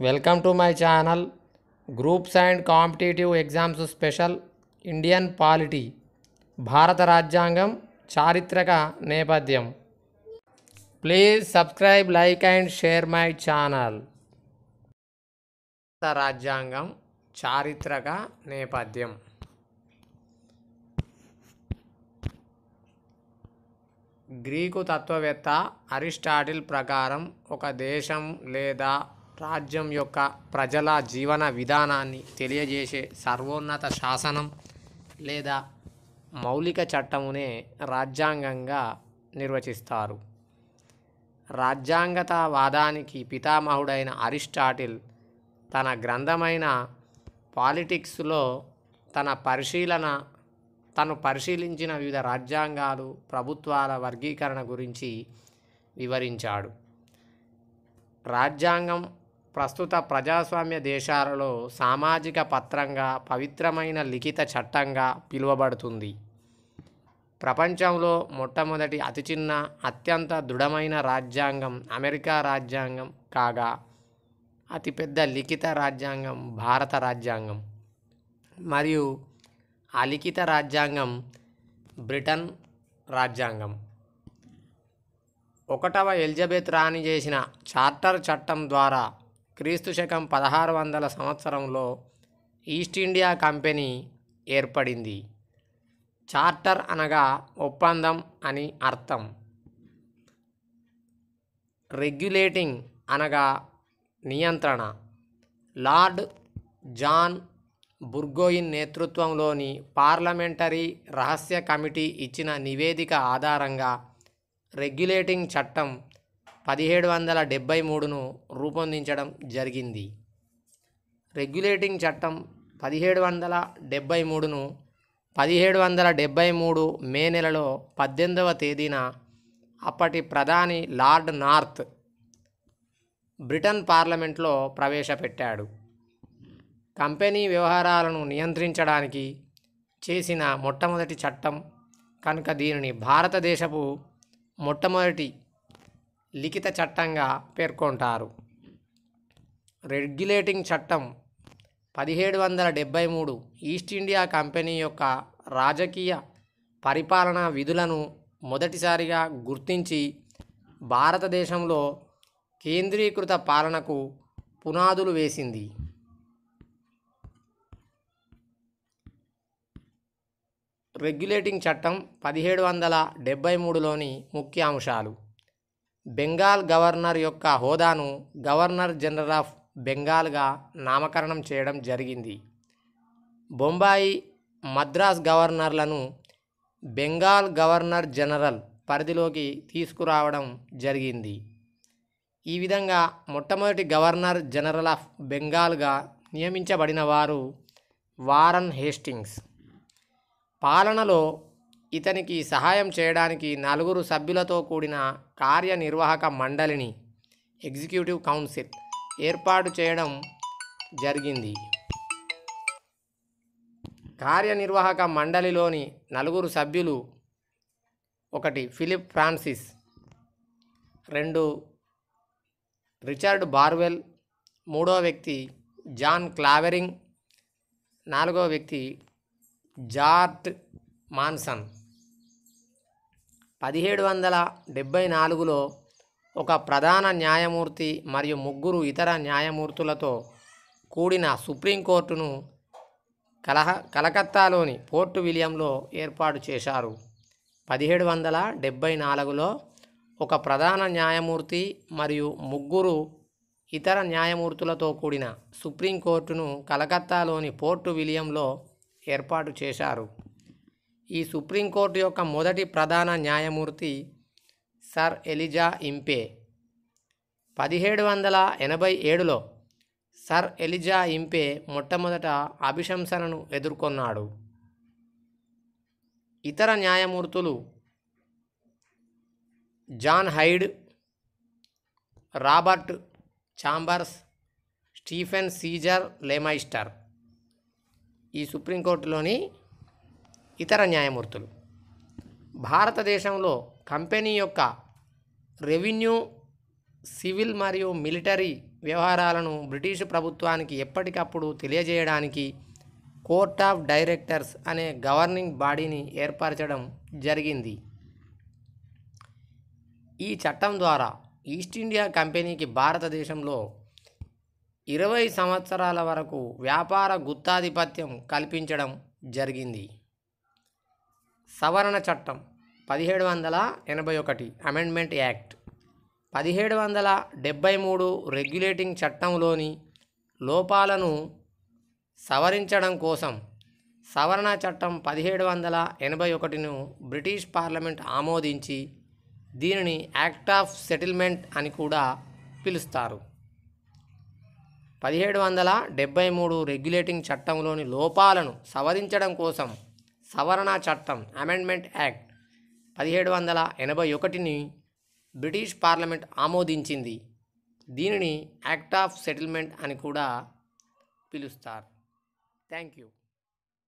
Welcome to my channel. Groups and competitive exams special Indian polity, భారత రాజ్యాంగం చారిత్రక నేపథ్యం. Please subscribe, like and share my channel. భారత రాజ్యాంగం చారిత్రక నేపథ్యం. గ్రీకు తత్వవేత్త అరిస్టాటిల్ ప్రకారం ఒక దేశం లేదా రాజ్యం యొక్క ప్రజల జీవన విధానాన్ని తెలియజేసే సర్వోన్నత శాసనం లేదా మౌలిక చట్టమునే రాజ్యాంగంగా నిర్వచిస్తారు. రాజ్యాంగతవాదానికి పితామహుడైన అరిస్టాటిల్ తన గ్రంథమైన పాలిటిక్స్లో తను పరిశీలించిన వివిధ రాజ్యాంగాలు, ప్రభుత్వాల వర్గీకరణ గురించి వివరించాడు. రాజ్యాంగం ప్రస్తుత ప్రజాస్వామ్య దేశాలలో సామాజిక పత్రంగా, పవిత్రమైన లిఖిత చట్టంగా పిలువబడుతుంది. ప్రపంచంలో మొట్టమొదటి అతి చిన్న, అత్యంత దృఢమైన రాజ్యాంగం అమెరికా రాజ్యాంగం కాగా, అతిపెద్ద లిఖిత రాజ్యాంగం భారత రాజ్యాంగం మరియు అలిఖిత రాజ్యాంగం బ్రిటన్ రాజ్యాంగం. 1వ ఎలిజబెత్ రాణి చేసిన చార్టర్ చట్టం ద్వారా క్రీస్తుశకం 1600 సంవత్సరంలో ఈస్ట్ ఇండియా కంపెనీ ఏర్పడింది. చార్టర్ అనగా ఒప్పందం అని అర్థం. రెగ్యులేటింగ్ అనగా నియంత్రణ. లార్డ్ జాన్ బుర్గోయిన్ నేతృత్వంలోని పార్లమెంటరీ రహస్య కమిటీ ఇచ్చిన నివేదిక ఆధారంగా రెగ్యులేటింగ్ చట్టం 1773ను రూపొందించడం జరిగింది. రెగ్యులేటింగ్ చట్టం 1773ను 1773 మే నెలలో 18వ తేదీన అప్పటి ప్రధాని లార్డ్ నార్త్ బ్రిటన్ పార్లమెంట్లో ప్రవేశపెట్టాడు. కంపెనీ వ్యవహారాలను నియంత్రించడానికి చేసిన మొట్టమొదటి చట్టం కనుక దీనిని భారతదేశపు మొట్టమొదటి లిఖిత చట్టంగా పేర్కొంటారు. రెగ్యులేటింగ్ చట్టం 1773 ఈస్ట్ ఇండియా కంపెనీ యొక్క రాజకీయ పరిపాలనా విధులను మొదటిసారిగా గుర్తించి భారతదేశంలో కేంద్రీకృత పాలనకు పునాదులు వేసింది. రెగ్యులేటింగ్ చట్టం 1773లోని ముఖ్య అంశాలు: బెంగాల్ గవర్నర్ యొక్క హోదాను గవర్నర్ జనరల్ ఆఫ్ బెంగాల్గా నామకరణం చేయడం జరిగింది. బొంబాయి, మద్రాస్ గవర్నర్లను బెంగాల్ గవర్నర్ జనరల్ పరిధిలోకి తీసుకురావడం జరిగింది. ఈ విధంగా మొట్టమొదటి గవర్నర్ జనరల్ ఆఫ్ బెంగాల్గా నియమించబడిన వారు వారన్ హేస్టింగ్స్. పాలనలో ఇతనికి సహాయం చేయడానికి 4 సభ్యులతో కూడిన కార్యనిర్వాహక మండలిని ఎగ్జిక్యూటివ్ కౌన్సిల్ ఏర్పాటు చేయడం జరిగింది. కార్యనిర్వాహక మండలిలోని 4 సభ్యులు: 1 ఫిలిప్ ఫ్రాన్సిస్, 2 రిచర్డ్ బార్వెల్, 3వ వ్యక్తి జాన్ క్లావెరింగ్, 4వ వ్యక్తి జార్జ్ మాన్సన్. 1774లో ఒక ప్రధాన న్యాయమూర్తి మరియు 3 ఇతర న్యాయమూర్తులతో కూడిన సుప్రీంకోర్టును కలకత్తాలోని పోర్ట్ విలియంలో ఏర్పాటు చేశారు. 1774లో ఒక ప్రధాన న్యాయమూర్తి మరియు 3 ఇతర న్యాయమూర్తులతో కూడిన సుప్రీంకోర్టును కలకత్తాలోని పోర్ట్ విలియంలో ఏర్పాటు చేశారు. ఈ సుప్రీంకోర్టు యొక్క మొదటి ప్రధాన న్యాయమూర్తి సర్ ఎలిజా ఇంపే. 1787లో సర్ ఎలిజా ఇంపే మొట్టమొదట అభిశంసనను ఎదుర్కొన్నాడు. ఇతర న్యాయమూర్తులు John Hyde, Robert Chambers, Stephen Caesar Lemaistre. ఈ సుప్రీంకోర్టులోని ఇతర న్యాయమూర్తులు. భారతదేశంలో కంపెనీ యొక్క రెవెన్యూ, సివిల్ మరియు మిలిటరీ వ్యవహారాలను బ్రిటిష్ ప్రభుత్వానికి ఎప్పటికప్పుడు తెలియజేయడానికి కోర్ట్ ఆఫ్ డైరెక్టర్స్ అనే గవర్నింగ్ బాడీని ఏర్పరచడం జరిగింది. ఈ చట్టం ద్వారా ఈస్ట్ ఇండియా కంపెనీకి భారతదేశంలో 20 సంవత్సరాల వరకు వ్యాపార గుత్తాధిపత్యం కల్పించడం జరిగింది. సవరణ చట్టం 1781 అమెండ్మెంట్ యాక్ట్ 1773 రెగ్యులేటింగ్ చట్టంలోని లోపాలను సవరించడం కోసం సవరణ చట్టం 1781ను బ్రిటిష్ పార్లమెంట్ ఆమోదించి దీనిని యాక్ట్ ఆఫ్ సెటిల్మెంట్ అని కూడా పిలుస్తారు. 1773 రెగ్యులేటింగ్ చట్టంలోని లోపాలను సవరించడం కోసం సవరణ చట్టం అమెండ్మెంట్ యాక్ట్ 1781ని బ్రిటిష్ పార్లమెంట్ ఆమోదించింది. దీనిని యాక్ట్ ఆఫ్ సెటిల్మెంట్ అని కూడా పిలుస్తారు. Thank you.